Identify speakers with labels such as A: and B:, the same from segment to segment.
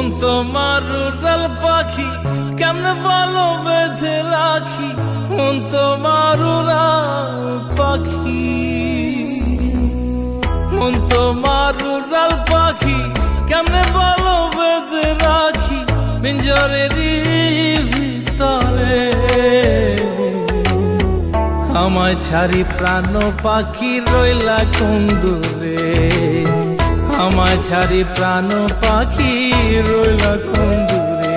A: মন তোমার উড়াল পাখি, কেমনে বলো বেঁধে রাখি, মন তোমার উড়াল পাখি। মন তোমার উড়াল পাখি, কেমনে বলো বেঁধে রাখি, পিঞ্জরেরই ভিতরে। আমায় ছাড়ি প্রাণ পাখি রইলা কোন দূরে, আমায় ছাড়ি প্রাণ পাখি রইলা কোন দূরে।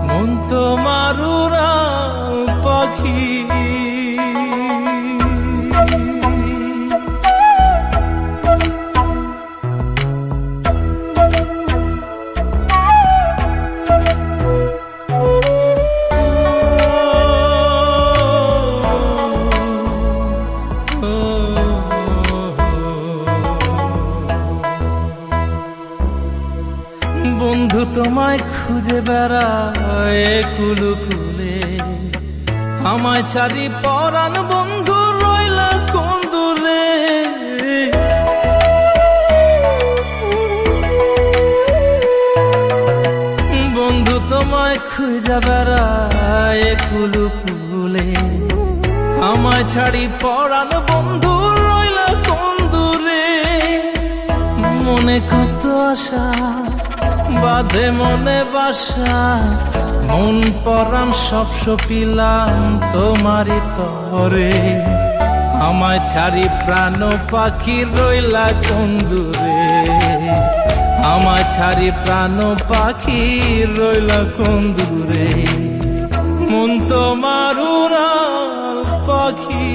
A: মন তোমার উড়াল পাখি। বন্ধু তোমায় খুঁজে বেড়ায় কুলু কুলে, আমায় ছাড়ি পরাণ বন্ধু রইলা কোন দূরে। বন্ধু তোমায় খুঁজে বেড়ায় কুলু কুলে, আমায় ছাড়ি পরাণ বন্ধু রইলা কোন দূরে। মনে কত আশা বাঁধে মনে বাসা, মন পরাণ সব সপিলাম তোমারই তরে। আমায় ছাড়ি প্রাণ পাখি রইলা কোন দূরে, আমায় ছাড়ি প্রাণ পাখি রইলা কোন দূরে। মন তোমার উড়াল পাখি।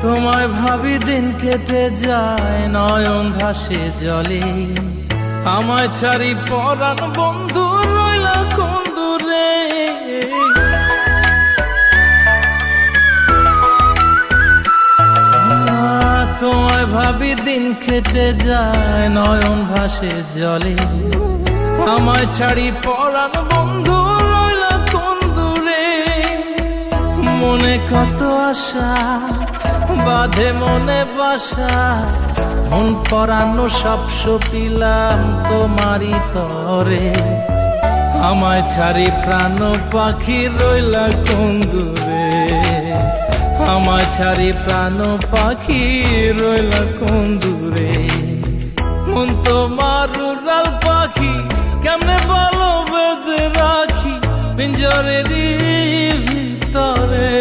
A: তোমায় ভাবি দিন কেটে যায় নয়ন ভাসে জলে, আমায় ছাড়ি পরাণ বন্ধু রইলা কোন দূরে। তোমায় ভাবি দিন কেটে যায় নয়ন ভাসে জলে, আমায় ছাড়ি পরাণ বন্ধু রইলা কোন দূরে। মনে কত আশা বাঁধে মনে বাসা, মন পরানো সব সপিলাম তোমারই তরে। আমায় ছাড়ি প্রাণ পাখি রইলা কোন দূরে, আমায় ছাড়ি প্রাণ পাখি রইলা কোন দূরে। মন তোমার উড়াল পাখি, কেমনে বলো বেঁধে রাখি, পিঞ্জরেরই ভিতরে।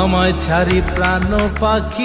A: আমায় ছাড়ি প্রাণ পাখি।